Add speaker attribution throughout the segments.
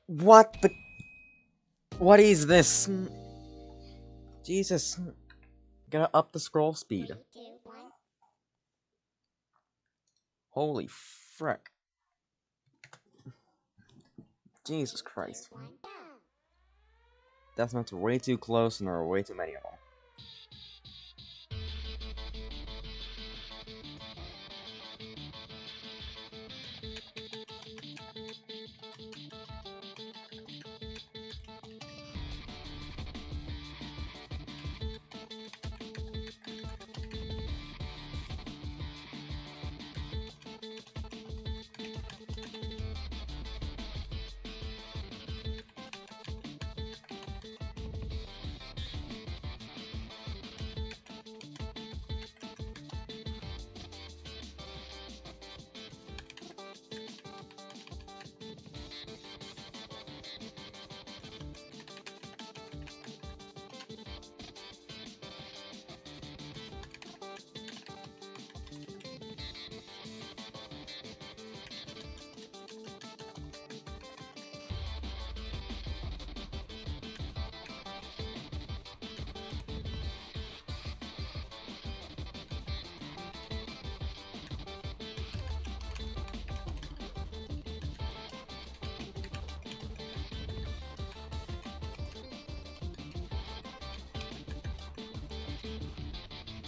Speaker 1: What the... What is this? Jesus. Gotta up the scroll speed. Holy frick. Jesus Christ. Death notes are way too close and there are way too many of them.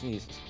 Speaker 1: Jesus.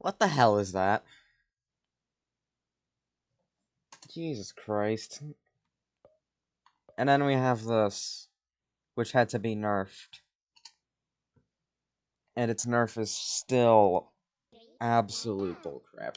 Speaker 1: What the hell is that? Jesus Christ. And then we have this, which had to be nerfed. And its nerf is still absolute bullcrap.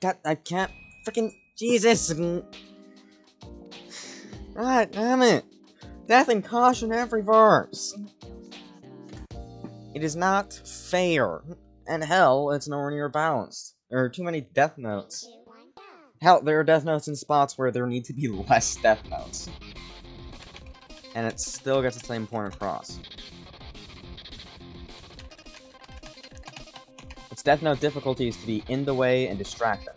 Speaker 1: God, I can't freaking Jesus! God damn it! Death and caution every verse! It is not fair. And hell, it's nowhere near balanced. There are too many death notes. Hell, there are death notes in spots where there need to be less death notes. And it still gets the same point across. Its death note difficulty is to be in the way and distract them.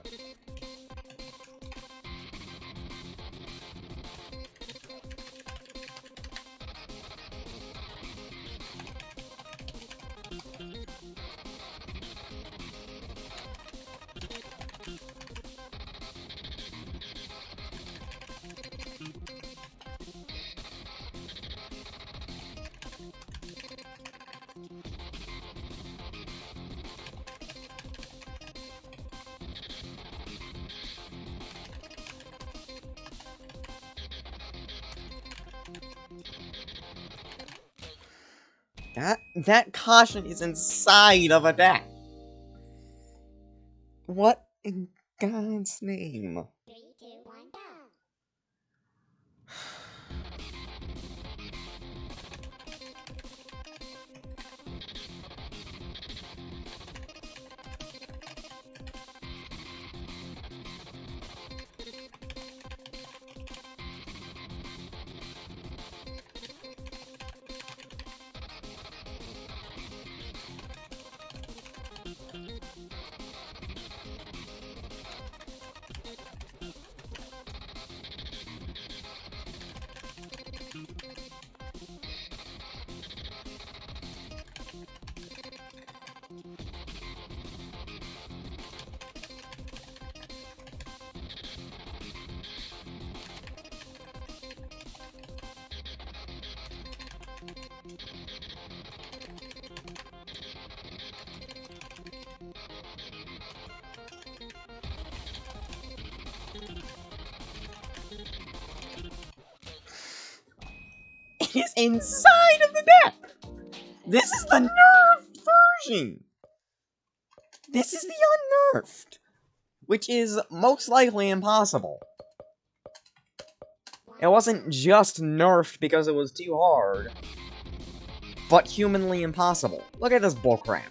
Speaker 1: That caution is inside of a deck. What in God's name?
Speaker 2: 3, 2, 1, go.
Speaker 1: It is inside of the deck! This is the nerfed version! This is the unnerfed, which is most likely impossible. It wasn't just nerfed because it was too hard, but humanly impossible. Look at this bullcrap.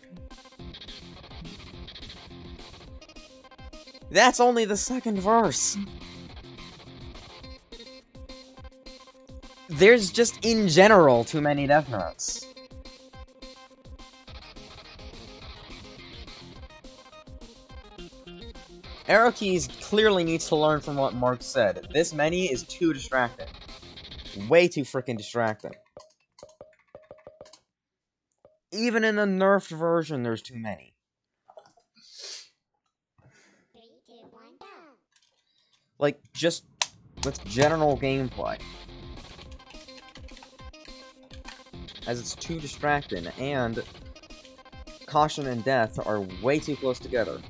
Speaker 1: That's only the second verse. There's just, in general, too many Death Notes. Arrow Keys clearly needs to learn from what Mark said. This many is too distracting. Way too freaking distracting. Even in the nerfed version, there's too many.
Speaker 2: 3, 2, 1, go.
Speaker 1: Like, just with general gameplay. As it's too distracting, and caution and death are way too close together.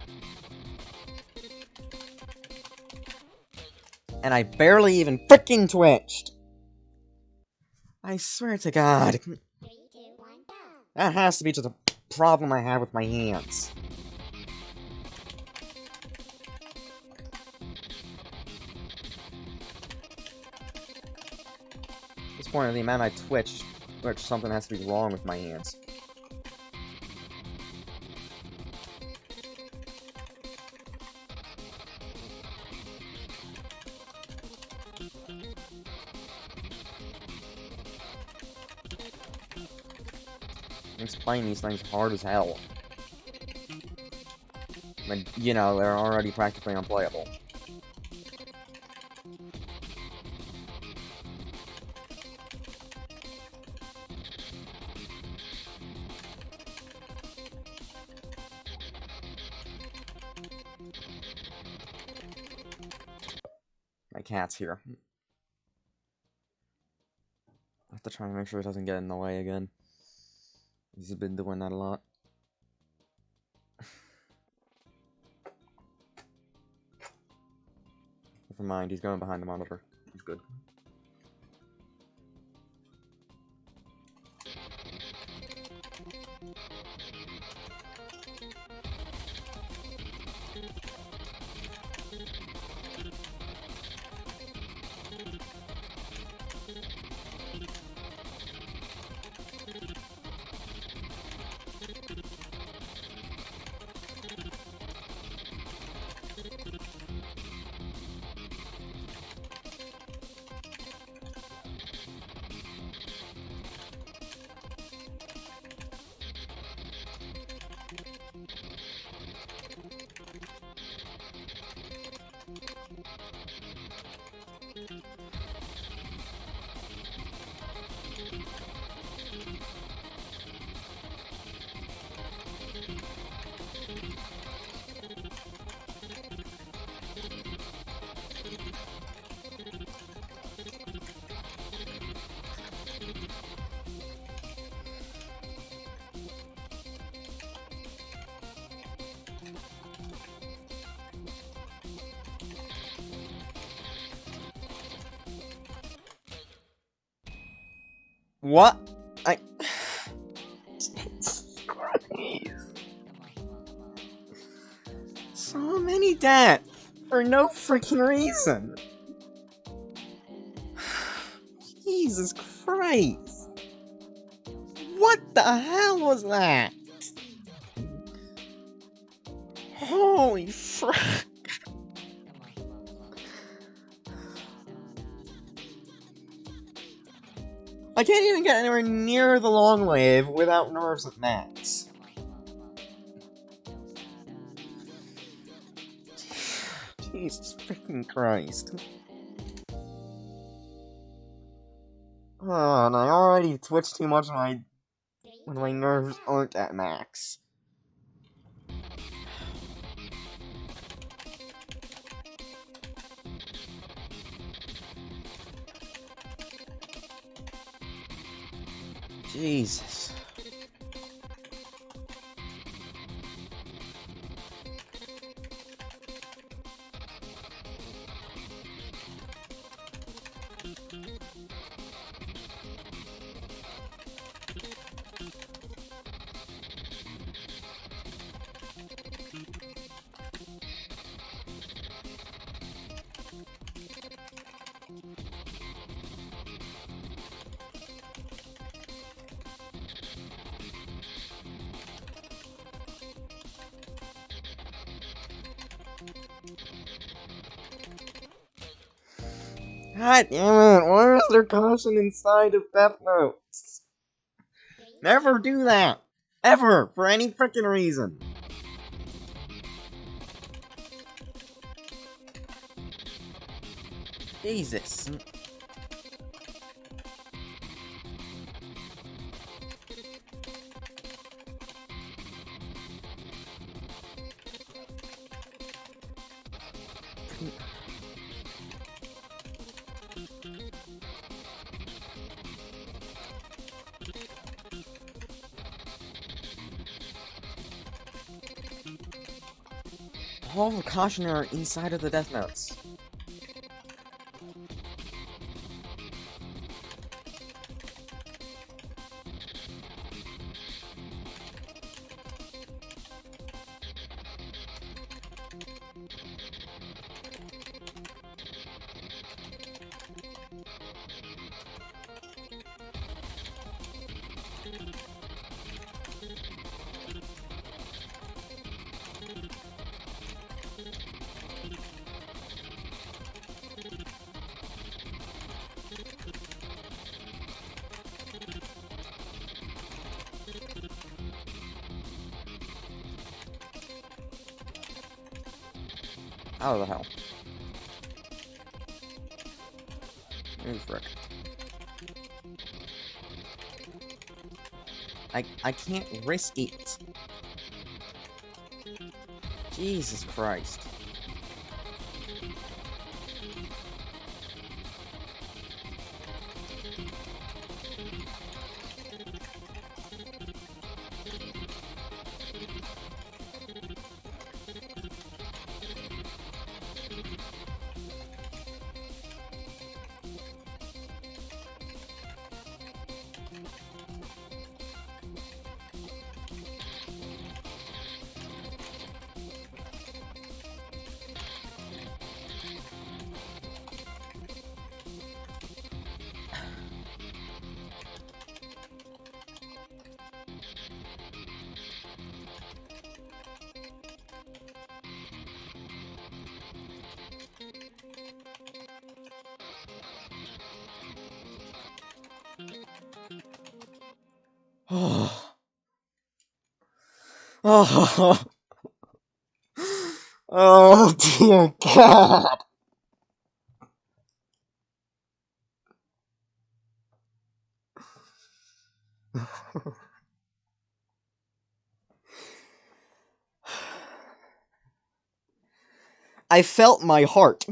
Speaker 1: And I barely even freaking twitched! I swear to God.
Speaker 2: 3, 2, 1, go.
Speaker 1: That has to be just a problem I have with my hands. At this point, the amount I twitch, something has to be wrong with my hands. Makes playing these things hard as hell. But, you know, they're already practically unplayable. My cat's here. I have to try and make sure it doesn't get in the way again. He's been doing that a lot. Never mind, he's going behind the monitor. He's good. What? So many deaths for no freaking reason. Jesus Christ. What the hell was that? Holy frick. I can't even get anywhere near the long wave without nerves at max. Jesus freaking Christ. Oh, and I already twitch too much when my nerves aren't at max. Jesus. God damn it, why is there caution inside of Death Notes? Never do that! Ever! For any freaking reason! Jesus. All the caution are inside of the Death Notes. How the hell? Oh, frick. I can't risk it. Jesus Christ. Oh. Oh. Oh dear God. I felt my heart.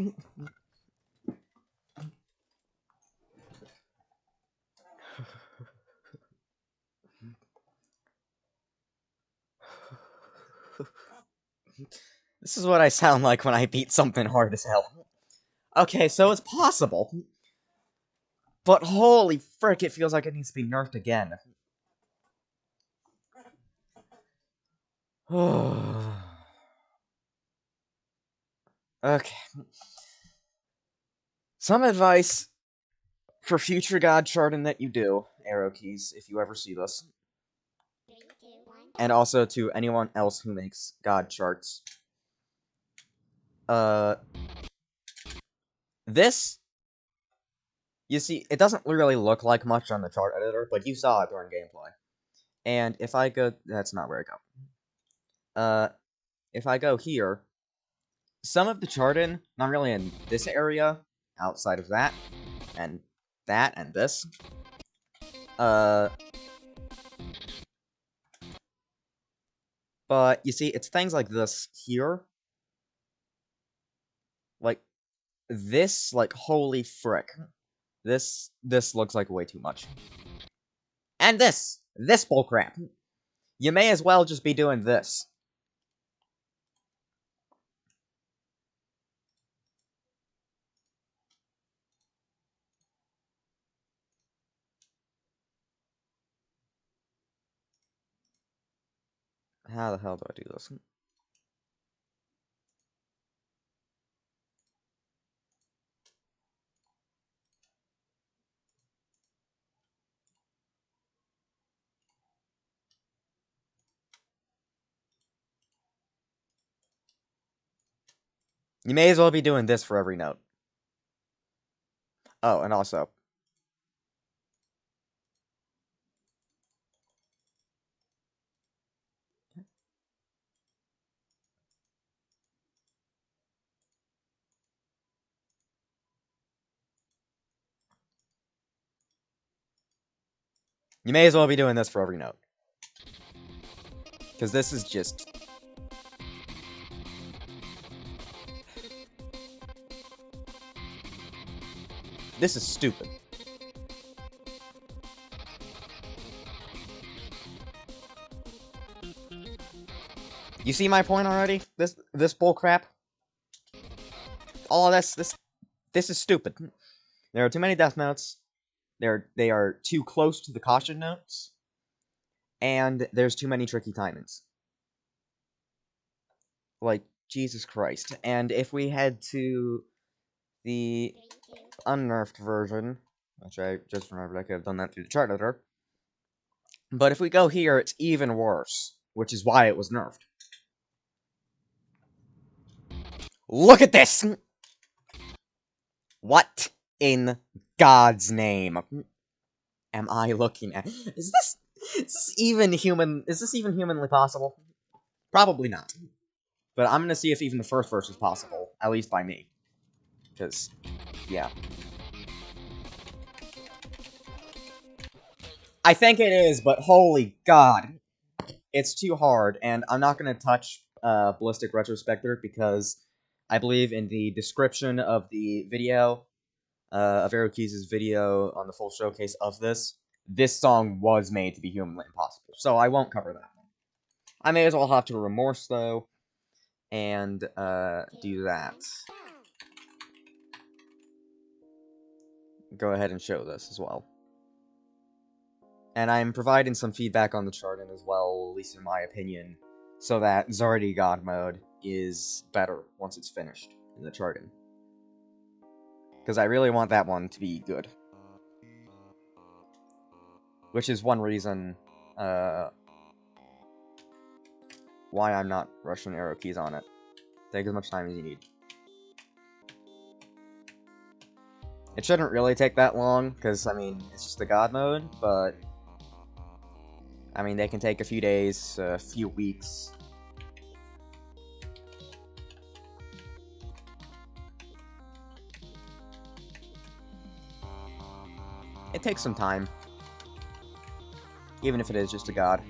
Speaker 1: This is what I sound like when I beat something hard as hell. Okay, so it's possible. But holy frick, it feels like it needs to be nerfed again. Okay. Some advice for future God charting that you do, arrow keys, if you ever see this.
Speaker 2: 3, 2, 1, go.
Speaker 1: And also to anyone else who makes God charts. This, you see, it doesn't really look like much on the chart editor, but you saw it during gameplay. And if I go, that's not where I go. If I go here, some of the charting, not really in this area, outside of that, and this, but you see, it's things like this here, like, this, like, holy frick. This looks like way too much. And this bullcrap. You may as well just be doing this. How the hell do I do this? You may as well be doing this for every note. Oh, and also, you may as well be doing this for every note. Because this is just... This is stupid. You see my point already? This bullcrap? All of this is stupid. There are too many death notes. They are too close to the caution notes. And there's too many tricky timings. Like, Jesus Christ. And if we head to the
Speaker 2: 3, 2,
Speaker 1: unnerfed version, which I just remembered I could have done that through the chart editor, but if we go here, it's even worse, which is why it was nerfed. Look at this! What in God's name am I looking at? Is this even humanly possible? Probably not. But I'm gonna see if even the first verse is possible, at least by me. Because, yeah. I think it is, but holy god. It's too hard, and I'm not gonna touch Ballistic Retrospector because I believe in the description of the video, of Aerokeys' video on the full showcase of this song was made to be humanly impossible, so I won't cover that one. I may as well have to remorse, though, and, do that. Go ahead and show this as well. And I'm providing some feedback on the charting as well, at least in my opinion, so that Zardy God mode is better once it's finished in the charting. Because I really want that one to be good. Which is one reason, why I'm not rushing arrow keys on it. Take as much time as you need. It shouldn't really take that long, because, I mean, it's just the God mode, but... I mean, they can take a few days, a few weeks. It takes some time. Even if it is just a god.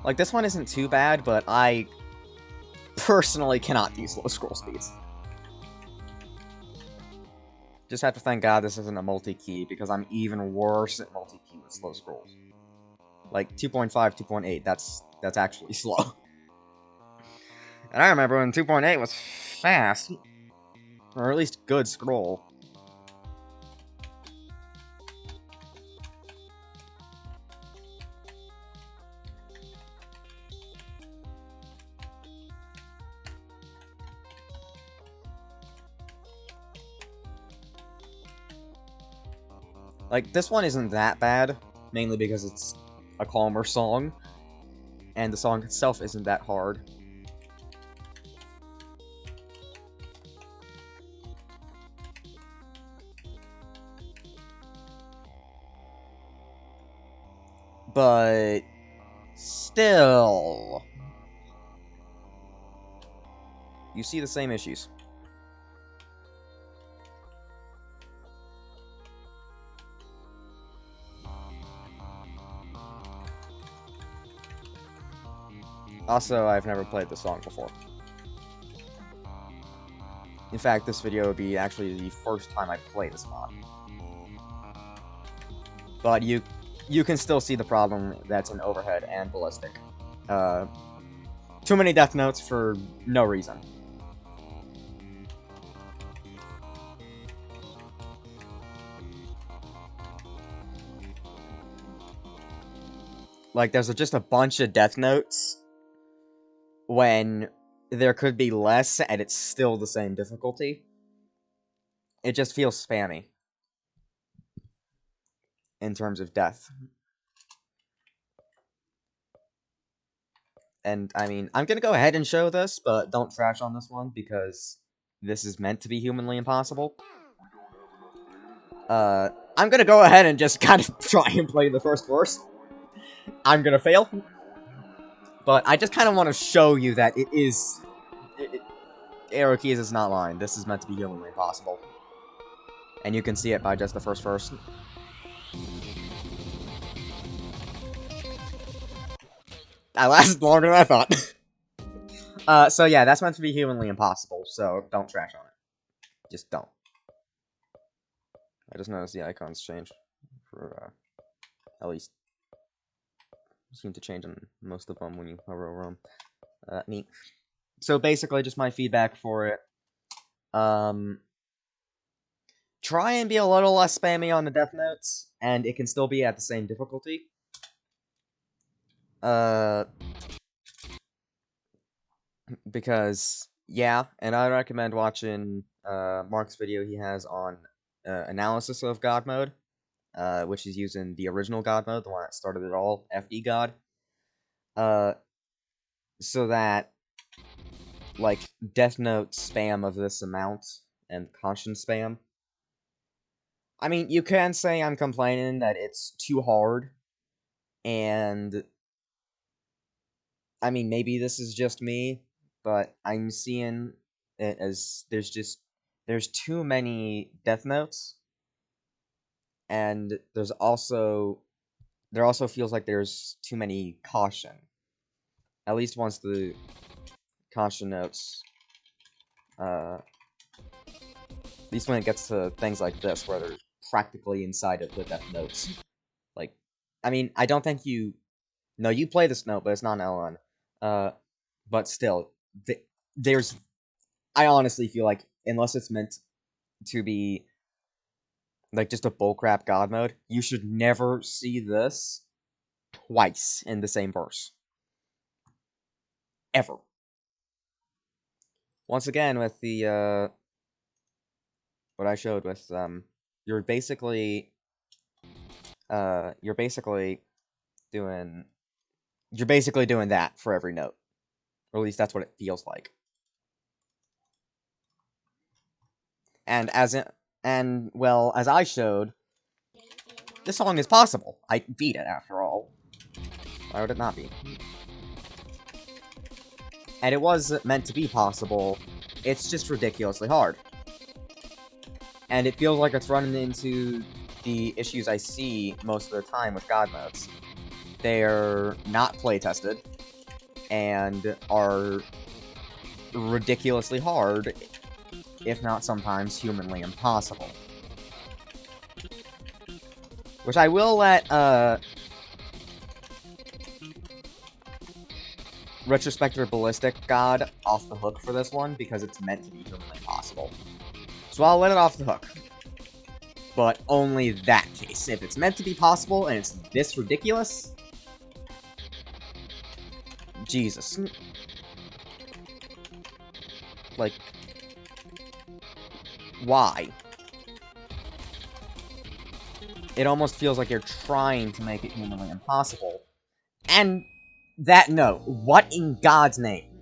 Speaker 1: Like, this one isn't too bad, but I personally cannot do slow scroll speeds. Just have to thank God this isn't a multi-key, because I'm even worse at multi-key with slow scrolls. Like, 2.5, 2.8, that's actually slow. And I remember when 2.8 was fast. Or at least good scroll. Like, this one isn't that bad, mainly because it's a calmer song, and the song itself isn't that hard. But still, you see the same issues. Also, I've never played the song before. In fact, this video would be actually the first time I play this mod. But you can still see the problem that's in overhead and ballistic. Too many death notes for no reason. Like, there's just a bunch of death notes when there could be less and it's still the same difficulty. It just feels spammy in terms of death. And, I mean, I'm gonna go ahead and show this, but don't trash on this one, because this is meant to be humanly impossible. I'm gonna go ahead and just kind of try and play the first verse. I'm gonna fail. But I just kind of want to show you that it is... Arrow Keys is not lying. This is meant to be humanly impossible. And you can see it by just the first verse. That lasted longer than I thought. So yeah, that's meant to be humanly impossible, so don't trash on it. Just don't. I just noticed the icons change for, at least, seem to change on most of them when you hover over them. Neat. So basically, just my feedback for it. Try and be a little less spammy on the death notes, and it can still be at the same difficulty. Because, yeah, and I recommend watching Mark's video he has on analysis of God mode, which is using the original God mode, the one that started it all, FD God. So that, like, death note spam of this amount and constant spam. I mean, you can say I'm complaining that it's too hard, and I mean, maybe this is just me, but I'm seeing it as there's too many death notes, and there also feels like there's too many caution. At least once the caution notes, at least when it gets to things like this, where they're practically inside of the death notes. Like, I mean, I don't think you... No, you play this note, but it's not an LN. But still, there's... I honestly feel like, unless it's meant to be, like, just a bullcrap God mode, you should never see this twice in the same verse. Ever. Once again, with the, what I showed with, you're basically doing that for every note. Or at least that's what it feels like. And well, as I showed, this song is possible. I beat it, after all. Why would it not be? And it was meant to be possible. It's just ridiculously hard. And it feels like it's running into the issues I see most of the time with God modes. They're not play-tested, and are ridiculously hard, if not sometimes humanly impossible. Which I will let, Retrospective Ballistic God off the hook for this one, because it's meant to be humanly impossible. So I'll let it off the hook. But only that case. If it's meant to be possible, and it's this ridiculous... Jesus. Like... Why? It almost feels like you're trying to make it humanly impossible. And that note, what in God's name?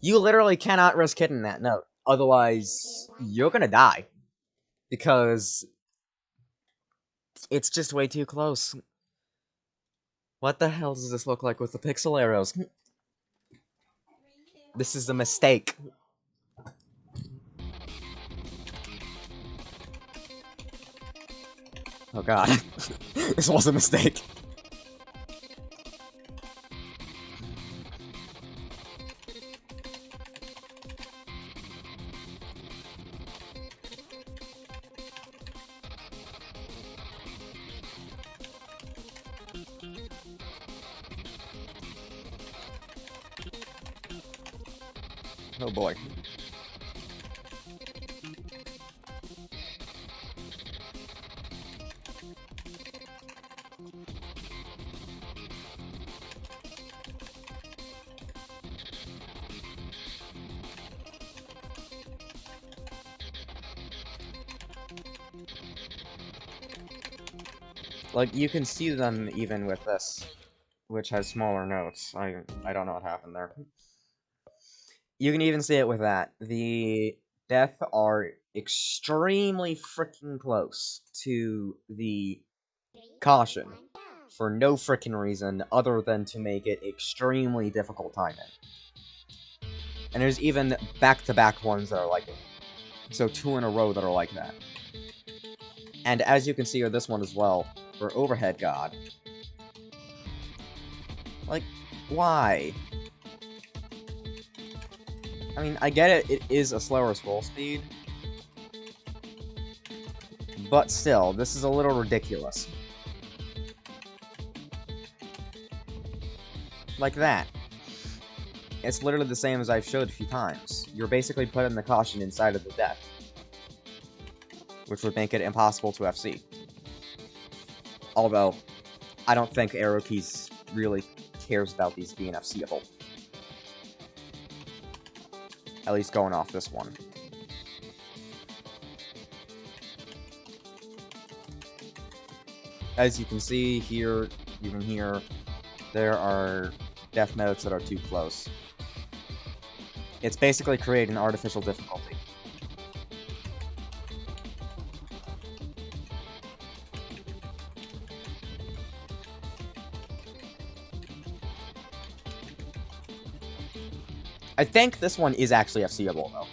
Speaker 1: You literally cannot risk hitting that note, otherwise you're gonna die. Because it's just way too close. What the hell does this look like with the pixel arrows? This is a mistake. Oh god. This was a mistake. Oh boy. Like, you can see them even with this, which has smaller notes. I don't know what happened there. You can even see it with that. The death are extremely freaking close to the caution for no freaking reason other than to make it extremely difficult timing. And there's even back-to-back ones that are like it. So 2 in a row that are like that. And as you can see with this one as well, for Overhead God. Like, why? I mean, I get it, it is a slower scroll speed. But still, this is a little ridiculous. Like that. It's literally the same as I've showed a few times. You're basically putting the caution inside of the death, which would make it impossible to FC. Although, I don't think Arrow Keys really cares about these being FCable. At least going off this one. As you can see here, even here, there are death notes that are too close. It's basically creating artificial difficulty. I think this one is actually FCable, though.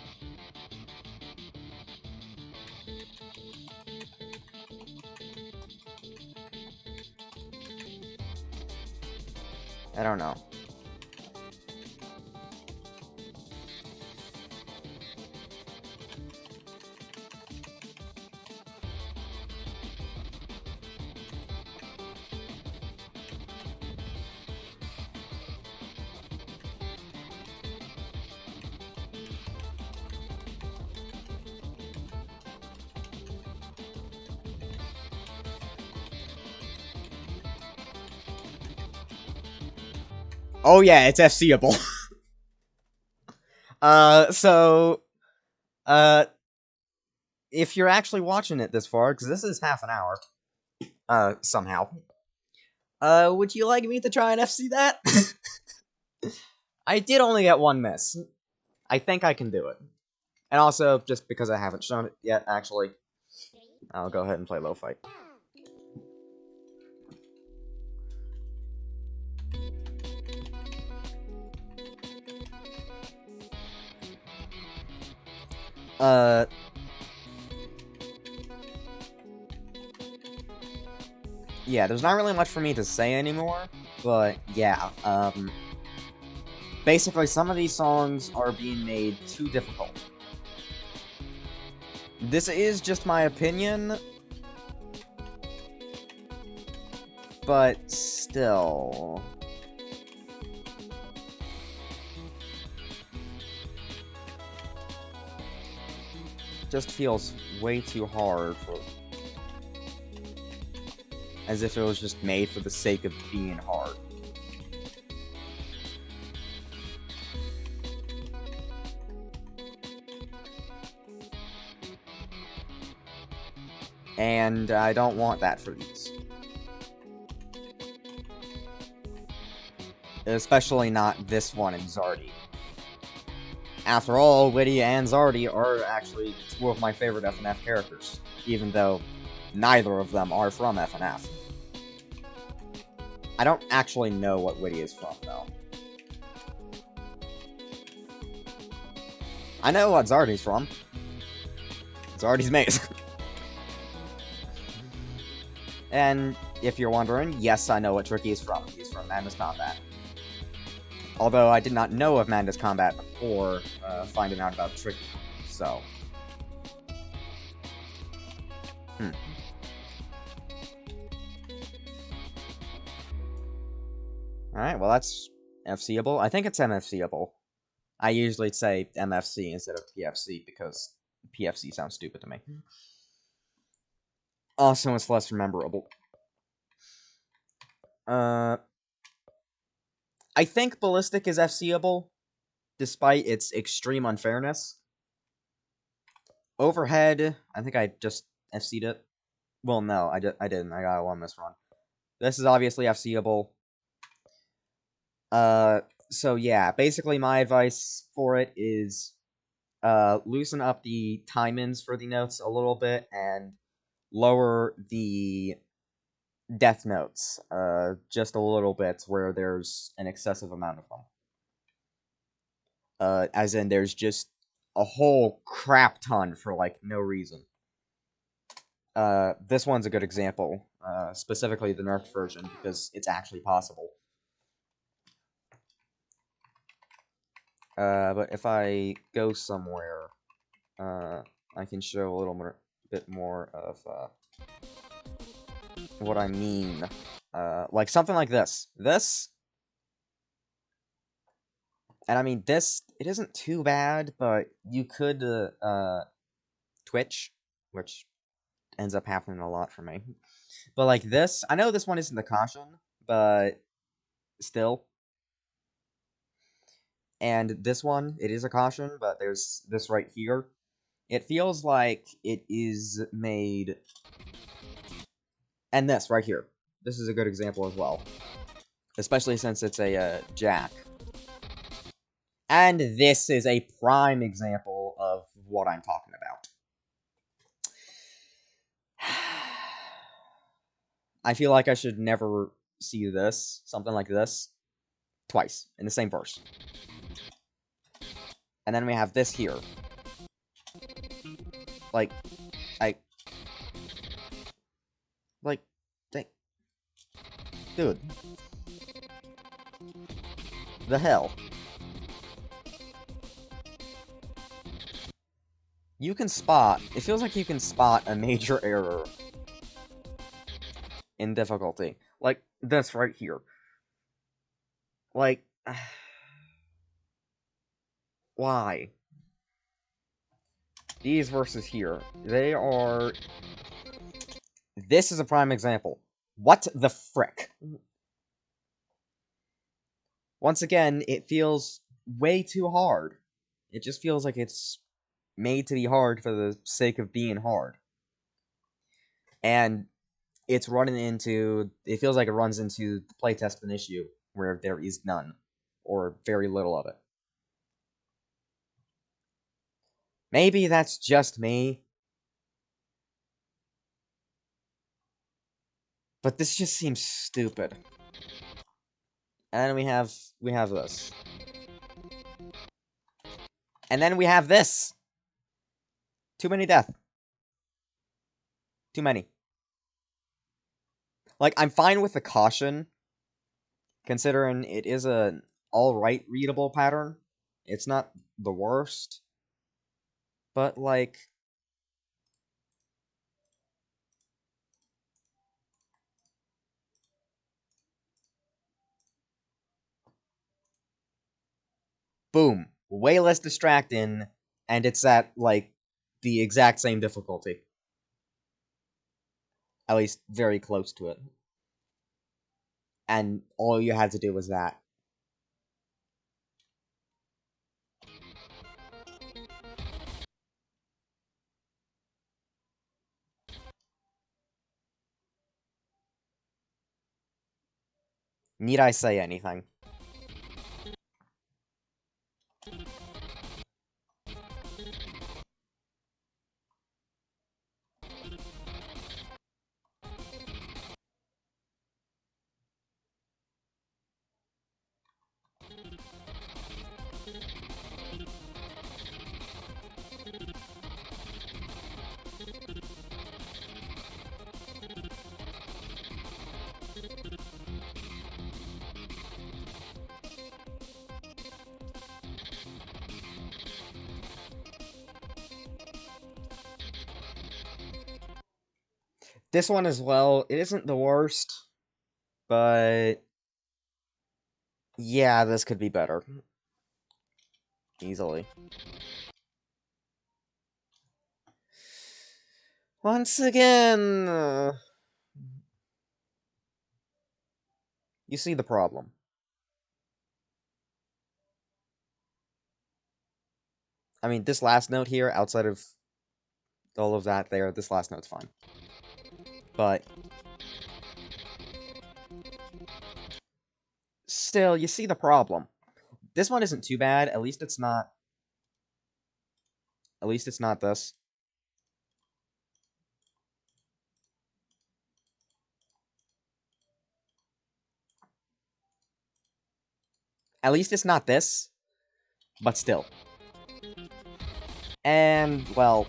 Speaker 1: I don't know. Oh yeah, it's FCable. If you're actually watching it this far, because this is half an hour, somehow, would you like me to try and FC that? I did only get one miss. I think I can do it. And also, just because I haven't shown it yet, actually, I'll go ahead and play low fight. Yeah, there's not really much for me to say anymore, but yeah, basically some of these songs are being made too difficult. This is just my opinion, but still. Just feels way too hard for... as if it was just made for the sake of being hard. And I don't want that for these. Especially not this one in Zardy. After all, Whitty and Zardy are actually two of my favorite FNF characters, even though neither of them are from FNF. I don't actually know what Whitty is from, though. I know what Zardy's from. Zardy's Maze. And if you're wondering, yes, I know what Tricky is from. He's from Madness Combat. Although I did not know of Madness Combat before finding out about Tricky, so... Alright, well that's FCable. I think it's MFCable. I usually say MFC instead of PFC because PFC sounds stupid to me. Also, it's less memorable. I think Ballistic is FCable, despite its extreme unfairness. Overhead, I think I just FC'd it. Well, no, I didn't. I got one misrun. This is obviously FCable. So yeah, basically my advice for it is loosen up the time-ins for the notes a little bit and lower the death notes just a little bit where there's an excessive amount of them. As in there's just a whole crap ton for like no reason. This one's a good example, specifically the nerfed version, because it's actually possible. But if I go somewhere, I can show a little bit more of what I mean. Like something like this. This, and I mean this, it isn't too bad, but you could twitch, which ends up happening a lot for me. But like this, I know this one isn't the caution, but still. And this one, it is a caution, but there's this right here. It feels like it is made... And this, right here. This is a good example as well. Especially since it's a jack. And this is a prime example of what I'm talking about. I feel like I should never see this, something like this, twice, in the same verse. And then we have this here. Like, dude. The hell? You can spot, it feels like you can spot a major error in difficulty. Like, this right here. Like, why? These versus here, they are... This is a prime example. What the frick? Once again, it feels way too hard. It just feels like it's made to be hard for the sake of being hard. And it's running into... It feels like it runs into the playtest of an issue where there is none. Or very little of it. Maybe that's just me. But this just seems stupid. And then we have this. And then we have this. Too many death. Too many. Like, I'm fine with the caution, considering it is an alright readable pattern. It's not the worst. But, like... Boom. Way less distracting, and it's at, like, the exact same difficulty. At least, very close to it. And all you had to do was that. Need I say anything? This one as well, it isn't the worst, but yeah, this could be better. Easily. Once again, you see the problem. I mean, this last note here, outside of all of that there, this last note's fine. But still, you see the problem. This one isn't too bad, at least it's not... At least it's not this. At least it's not this, but still. And, well...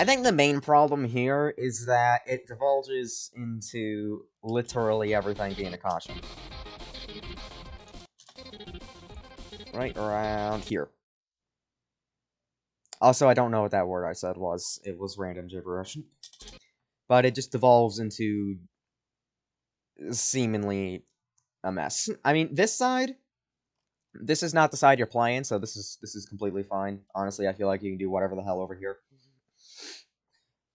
Speaker 1: I think the main problem here is that it divulges into literally everything being a caution. Right around here. Also, I don't know what that word I said was. It was random gibberish. But it just devolves into seemingly a mess. I mean, this side, this is not the side you're playing, so this is completely fine. Honestly, I feel like you can do whatever the hell over here.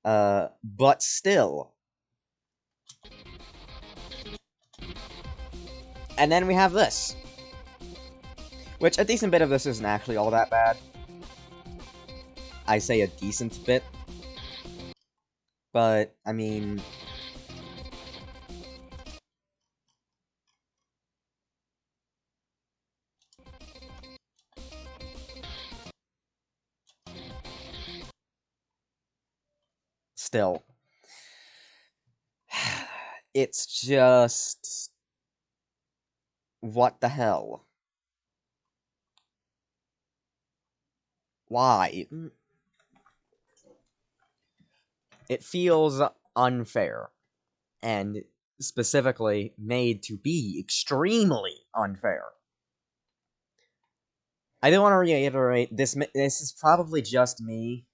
Speaker 1: But still. And then we have this. Which, a decent bit of this isn't actually all that bad. I say a decent bit. But, I mean... Still. It's just... What the hell? Why? It feels unfair. And specifically made to be extremely unfair. I do want to reiterate, this is probably just me.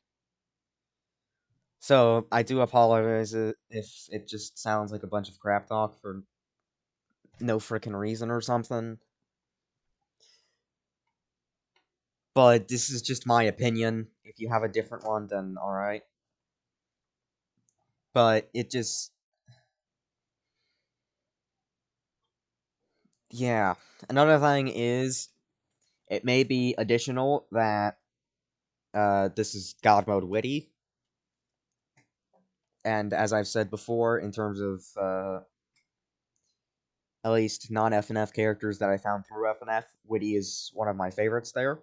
Speaker 1: So, I do apologize if it just sounds like a bunch of crap talk for no frickin' reason or something. But this is just my opinion. If you have a different one, then alright. But it just... Yeah. Another thing is, it may be additional that this is God Mode Whitty. And as I've said before, in terms of at least non-FNF characters that I found through FNF, Whitty is one of my favorites there.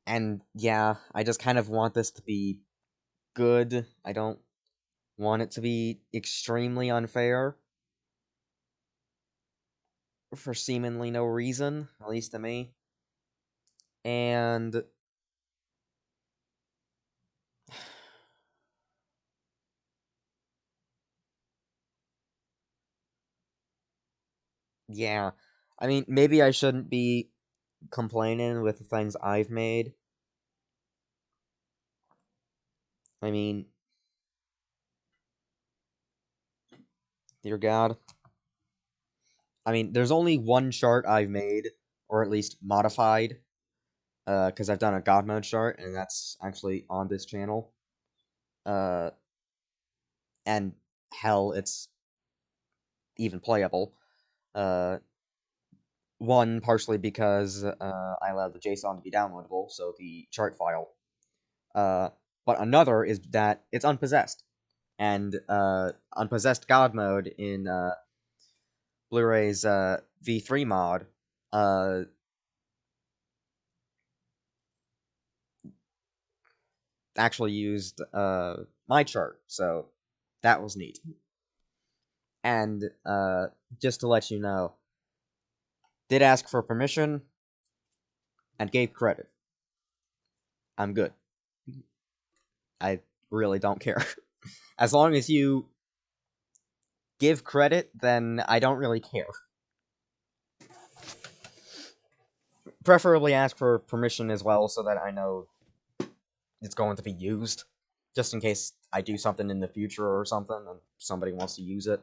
Speaker 1: And yeah, I just kind of want this to be good. I don't want it to be extremely unfair. For seemingly no reason, at least to me. And... yeah. I mean, maybe I shouldn't be complaining with the things I've made. I mean... Dear God. I mean, there's only one chart I've made, or at least modified, because I've done a God Mode chart, and that's actually on this channel. And hell, it's even playable. One, partially because I allowed the JSON to be downloadable, so the chart file. But another is that it's unpossessed. And unpossessed God mode in Blu-ray's V3 mod actually used my chart, so that was neat. And just to let you know, did ask for permission and gave credit. I'm good. I really don't care. As long as you give credit, then I don't really care. Preferably ask for permission as well, so that I know it's going to be used. Just in case I do something in the future or something, and somebody wants to use it,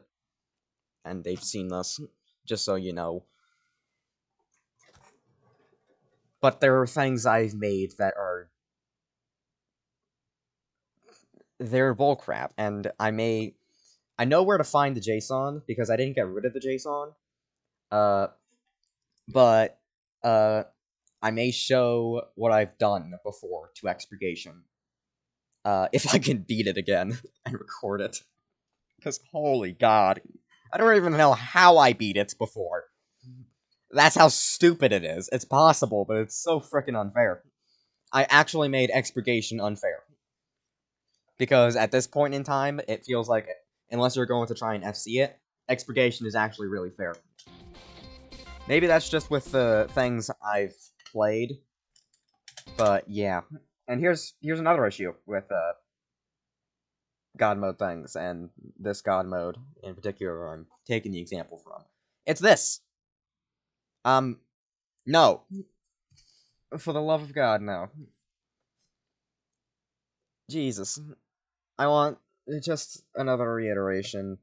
Speaker 1: and they've seen this, just so you know. But there are things I've made that are... they're bullcrap, and I know where to find the JSON, because I didn't get rid of the JSON, but, I may show what I've done before to expurgation. If I can beat it again, and record it. Because, holy god, I don't even know how I beat it before. That's how stupid it is. It's possible, but it's so frickin' unfair. I actually made expurgation unfair. Because at this point in time, it feels like, unless you're going to try and FC it, expurgation is actually really fair. Maybe that's just with the things I've played, but yeah. And here's another issue with God mode things, and this God mode in particular I'm taking the example from. It's this! No. For the love of God, no. Jesus. I want just another reiteration.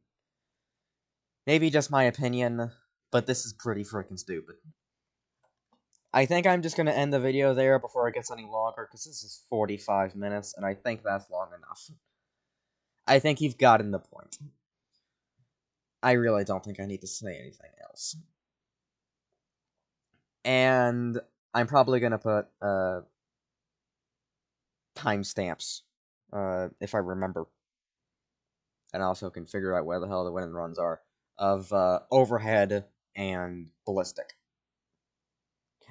Speaker 1: Maybe just my opinion, but this is pretty freaking stupid. I think I'm just gonna end the video there before it gets any longer, because this is 45 minutes, and I think that's long enough. I think you've gotten the point. I really don't think I need to say anything else. And I'm probably gonna put, timestamps, if I remember. And also can figure out where the hell the win and runs are, of, overhead and ballistic.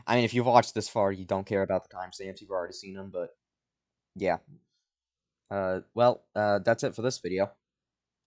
Speaker 1: I mean, if you've watched this far, you don't care about the timestamps, you've already seen them, but, yeah. Well, that's it for this video.